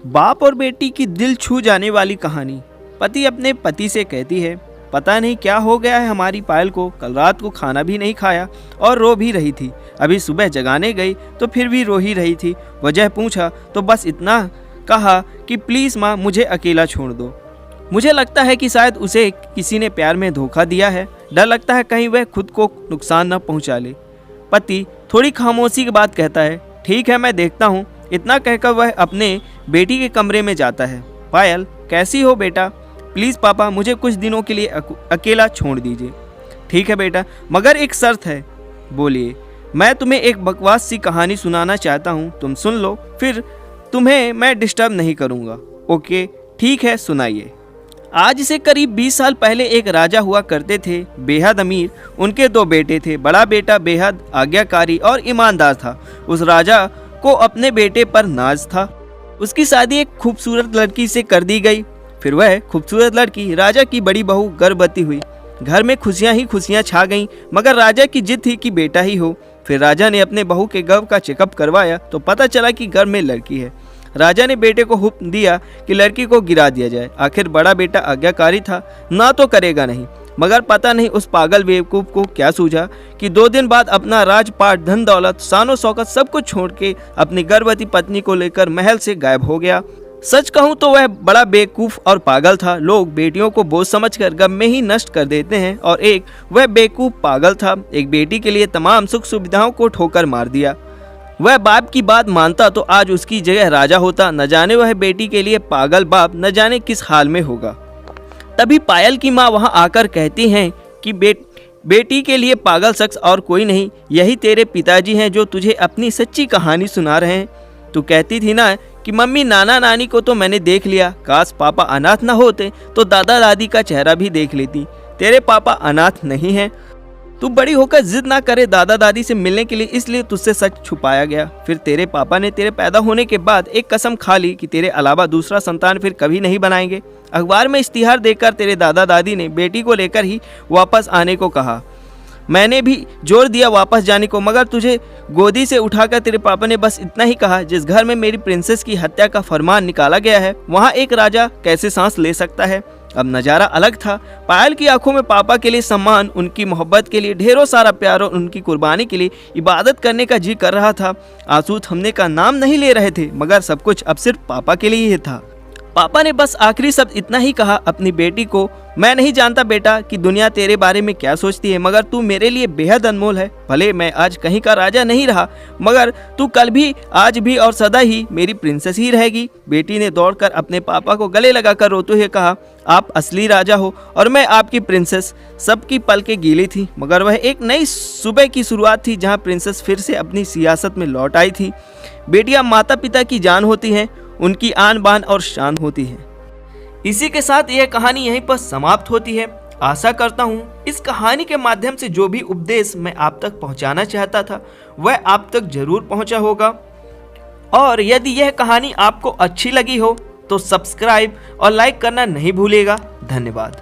बाप और बेटी की दिल छू जाने वाली कहानी। पति अपने पति से कहती है, पता नहीं क्या हो गया है हमारी पायल को, कल रात को खाना भी नहीं खाया और रो भी रही थी। अभी सुबह जगाने गई तो फिर भी रो ही रही थी। वजह पूछा तो बस इतना कहा कि प्लीज़ माँ मुझे अकेला छोड़ दो। मुझे लगता है कि शायद उसे किसी ने प्यार में धोखा दिया है। डर लगता है कहीं वह खुद को नुकसान न पहुँचा ले। पति थोड़ी खामोशी के बाद कहता है, ठीक है मैं देखता हूँ। इतना कहकर वह अपने बेटी के कमरे में जाता है। पायल, कैसी हो बेटा? प्लीज़ पापा मुझे कुछ दिनों के लिए अकेला छोड़ दीजिए। ठीक है बेटा, मगर एक शर्त है। बोलिए। मैं तुम्हें एक बकवास सी कहानी सुनाना चाहता हूँ, तुम सुन लो, फिर तुम्हें मैं डिस्टर्ब नहीं करूँगा। ओके ठीक है, सुनाइए। आज से करीब 20 साल पहले एक राजा हुआ करते थे, बेहद अमीर। उनके 2 बेटे थे। बड़ा बेटा बेहद आज्ञाकारी और ईमानदार था। उस राजा को अपने बेटे पर नाज था। उसकी शादी एक खूबसूरत लड़की से कर दी गई। फिर वह खूबसूरत लड़की राजा की बड़ी बहू गर्भवती हुई। घर में खुशियां ही खुशियां छा गईं, मगर राजा की जिद थी कि बेटा ही हो। फिर राजा ने अपने बहू के गर्भ का चेकअप करवाया तो पता चला कि गर्भ में लड़की है। राजा ने बेटे को हुक्म दिया कि लड़की को गिरा दिया जाए। आखिर बड़ा बेटा आज्ञाकारी था, ना तो करेगा नहीं। मगर पता नहीं उस पागल बेवकूफ़ को क्या सूझा कि 2 दिन बाद अपना राजपाट, धन दौलत, शानो शौकत सब कुछ छोड़ के अपनी गर्भवती पत्नी को लेकर महल से गायब हो गया। सच कहूँ तो वह बड़ा बेवकूफ़ और पागल था। लोग बेटियों को बोझ समझकर गम में ही नष्ट कर देते हैं, और वह बेवकूफ़ पागल था। एक बेटी के लिए तमाम सुख सुविधाओं को ठोकर मार दिया। वह बाप की बात मानता तो आज उसकी जगह राजा होता। न जाने वह बेटी के लिए पागल बाप न जाने किस हाल में होगा। तभी पायल की माँ वहाँ आकर कहती हैं कि बेटी के लिए पागल शख्स और कोई नहीं, यही तेरे पिताजी हैं जो तुझे अपनी सच्ची कहानी सुना रहे हैं। तू कहती थी ना कि मम्मी नाना नानी को तो मैंने देख लिया, काश पापा अनाथ न होते तो दादा दादी का चेहरा भी देख लेती। तेरे पापा अनाथ नहीं हैं। तू बड़ी होकर जिद ना करे दादा दादी से मिलने के लिए, इसलिए तुझसे सच छुपाया गया। फिर तेरे पापा ने तेरे पैदा होने के बाद एक कसम खा ली कि तेरे अलावा दूसरा संतान फिर कभी नहीं बनाएंगे। अखबार में इश्तिहार देखकर तेरे दादा दादी ने बेटी को लेकर ही वापस आने को कहा। मैंने भी जोर दिया वापस जाने को, मगर तुझे गोदी से उठाकर तेरे पापा ने बस इतना ही कहा, जिस घर में मेरी प्रिंसेस की हत्या का फरमान निकाला गया है वहाँ एक राजा कैसे सांस ले सकता है। अब नज़ारा अलग था। पायल की आंखों में पापा के लिए सम्मान, उनकी मोहब्बत के लिए ढेरों सारा प्यार और उनकी कुर्बानी के लिए इबादत करने का जी कर रहा था। आंसू थमने का नाम नहीं ले रहे थे, मगर सब कुछ अब सिर्फ पापा के लिए ही था। पापा ने बस आखिरी शब्द इतना ही कहा अपनी बेटी को, मैं नहीं जानता बेटा कि दुनिया तेरे बारे में क्या सोचती है, मगर तू मेरे लिए बेहद अनमोल है। भले मैं आज कहीं का राजा नहीं रहा, मगर तू कल भी, आज भी और सदा ही मेरी प्रिंसेस ही रहेगी। बेटी ने दौड़कर अपने पापा को गले लगाकर रोते हुए कहा, आप असली राजा हो और मैं आपकी प्रिंसेस। सबकी पलकें गीली थी, मगर वह एक नई सुबह की शुरुआत थी जहाँ प्रिंसेस फिर से अपनी सियासत में लौट आई थी। बेटियाँ माता पिता की जान होती हैं, उनकी आन बान और शान होती है। इसी के साथ यह कहानी यहीं पर समाप्त होती है। आशा करता हूँ इस कहानी के माध्यम से जो भी उपदेश मैं आप तक पहुँचाना चाहता था वह आप तक जरूर पहुँचा होगा। और यदि यह कहानी आपको अच्छी लगी हो तो सब्सक्राइब और लाइक करना नहीं भूलिएगा। धन्यवाद।